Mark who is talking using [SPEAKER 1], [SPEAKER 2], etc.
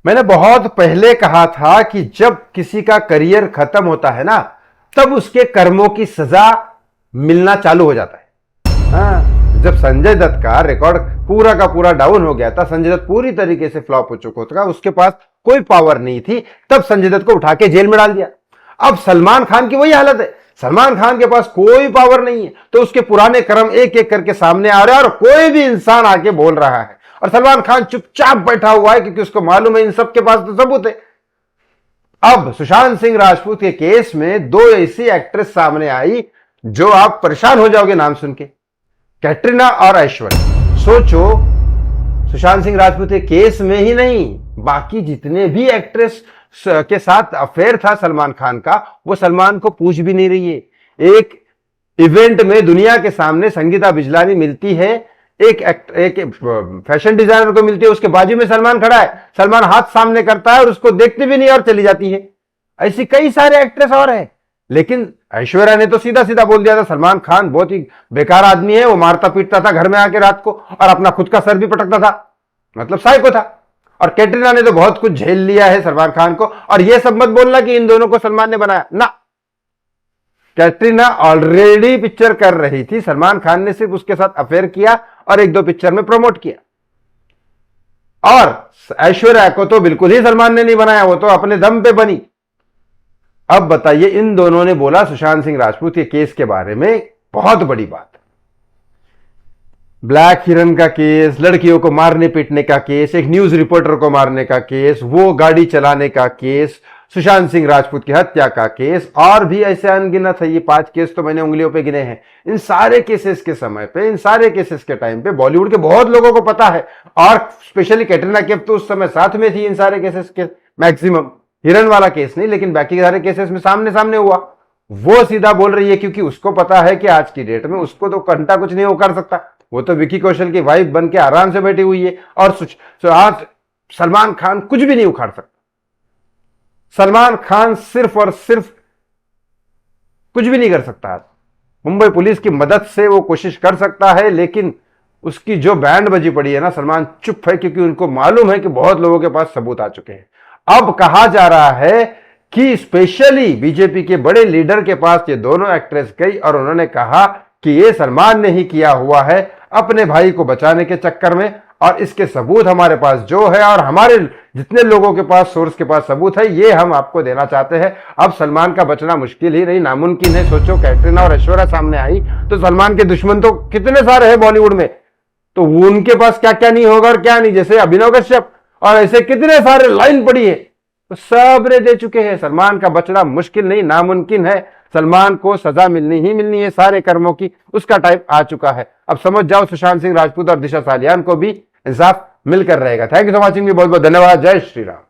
[SPEAKER 1] मैंने बहुत पहले कहा था कि जब किसी का करियर खत्म होता है ना, तब उसके कर्मों की सजा मिलना चालू हो जाता है। हाँ, जब संजय दत्त का रिकॉर्ड पूरा का पूरा डाउन हो गया था, संजय दत्त पूरी तरीके से फ्लॉप हो चुका था, उसके पास कोई पावर नहीं थी, तब संजय दत्त को उठा के जेल में डाल दिया। अब सलमान खान की वही हालत है। सलमान खान के पास कोई पावर नहीं है, तो उसके पुराने कर्म एक एक करके सामने आ रहे हैं और कोई भी इंसान आके बोल रहा है, और सलमान खान चुपचाप बैठा हुआ है क्योंकि उसको मालूम है इन सब के पास तो सबूत है। अब सुशांत सिंह राजपूत के केस में दो ऐसी एक्ट्रेस सामने आई जो आप परेशान हो जाओगे नाम सुन के, कैटरीना और ऐश्वर्या। सोचो, सुशांत सिंह राजपूत के केस में ही नहीं, बाकी जितने भी एक्ट्रेस के साथ अफेयर था सलमान खान का, वो सलमान को पूछ भी नहीं रही है। एक इवेंट में दुनिया के सामने संगीता बिजलानी मिलती है, एक फैशन डिजाइनर को मिलती है, उसके बाजू में सलमान खड़ा है, सलमान हाथ सामने करता है और उसको देखती भी नहीं और चली जाती है। ऐसी कई सारे एक्ट्रेस और हैं, लेकिन ऐश्वर्या ने तो सीधा सीधा बोल दिया था सलमान खान बहुत ही बेकार आदमी है, वो मारता पीटता था घर में आके रात को और अपना खुद का सर भी पटकता था, मतलब साइको था। और कैटरीना ने तो बहुत कुछ झेल लिया है सलमान खान को, और ये सब मत बोलना कि इन दोनों को सलमान ने बनाया ना। कैटरीना ऑलरेडी पिक्चर कर रही थी, सलमान खान ने सिर्फ उसके साथ अफेयर किया और एक दो पिक्चर में प्रमोट किया। और ऐश्वर्या को तो बिल्कुल ही सलमान ने नहीं बनाया, वो तो अपने दम पे बनी। अब बताइए, इन दोनों ने बोला सुशांत सिंह राजपूत के केस के बारे में बहुत बड़ी बात। ब्लैक हिरन का केस, लड़कियों को मारने पीटने का केस, एक न्यूज रिपोर्टर को मारने का केस, वो गाड़ी चलाने का केस, सुशांत सिंह राजपूत की हत्या का केस, और भी ऐसे अनगिनत है। ये 5 केस तो मैंने उंगलियों पे गिने हैं। इन सारे केसेस के समय पे, इन सारे केसेस के टाइम पे बॉलीवुड के बहुत लोगों को पता है, और स्पेशली कैटरीना कैफ तो उस समय साथ में थी इन सारे केसेस के मैक्सिमम। हिरन वाला केस नहीं, लेकिन बाकी सारे केसेस में सामने सामने हुआ। वो सीधा बोल रही है क्योंकि उसको पता है कि आज की डेट में उसको तो घंटा कुछ नहीं कर सकता, वो तो विकी कौशल की वाइफ बन के आराम से बैठी हुई है, और आज सलमान खान कुछ भी नहीं उखाड़ सकता। सलमान खान सिर्फ और सिर्फ कुछ भी नहीं कर सकता। मुंबई पुलिस की मदद से वो कोशिश कर सकता है, लेकिन उसकी जो बैंड बजी पड़ी है ना, सलमान चुप है क्योंकि उनको मालूम है कि बहुत लोगों के पास सबूत आ चुके हैं। अब कहा जा रहा है कि स्पेशली बीजेपी के बड़े लीडर के पास ये दोनों एक्ट्रेस गई और उन्होंने कहा कि ये सलमान ने ही किया हुआ है अपने भाई को बचाने के चक्कर में, और इसके सबूत हमारे पास जो है, और हमारे जितने लोगों के पास, सोर्स के पास सबूत है, ये हम आपको देना चाहते हैं। अब सलमान का बचना मुश्किल ही नहीं, नामुमकिन है। सोचो, कैटरीना और ऐश्वर्या सामने आई तो सलमान के दुश्मन तो कितने सारे हैं बॉलीवुड में, तो उनके पास क्या क्या नहीं होगा और क्या नहीं, जैसे अभिनव कश्यप और ऐसे कितने सारे लाइन पड़ी है, तो सब ने दे चुके हैं। सलमान का बचना मुश्किल नहीं, नामुमकिन है। सलमान को सजा मिलनी ही मिलनी है सारे कर्मों की, उसका टाइम आ चुका है। अब समझ जाओ, सुशांत सिंह राजपूत और दिशा सालियान को भी इंसाफ मिलकर रहेगा। थैंक यू फॉर वॉचिंग, बहुत बहुत धन्यवाद। जय श्री राम।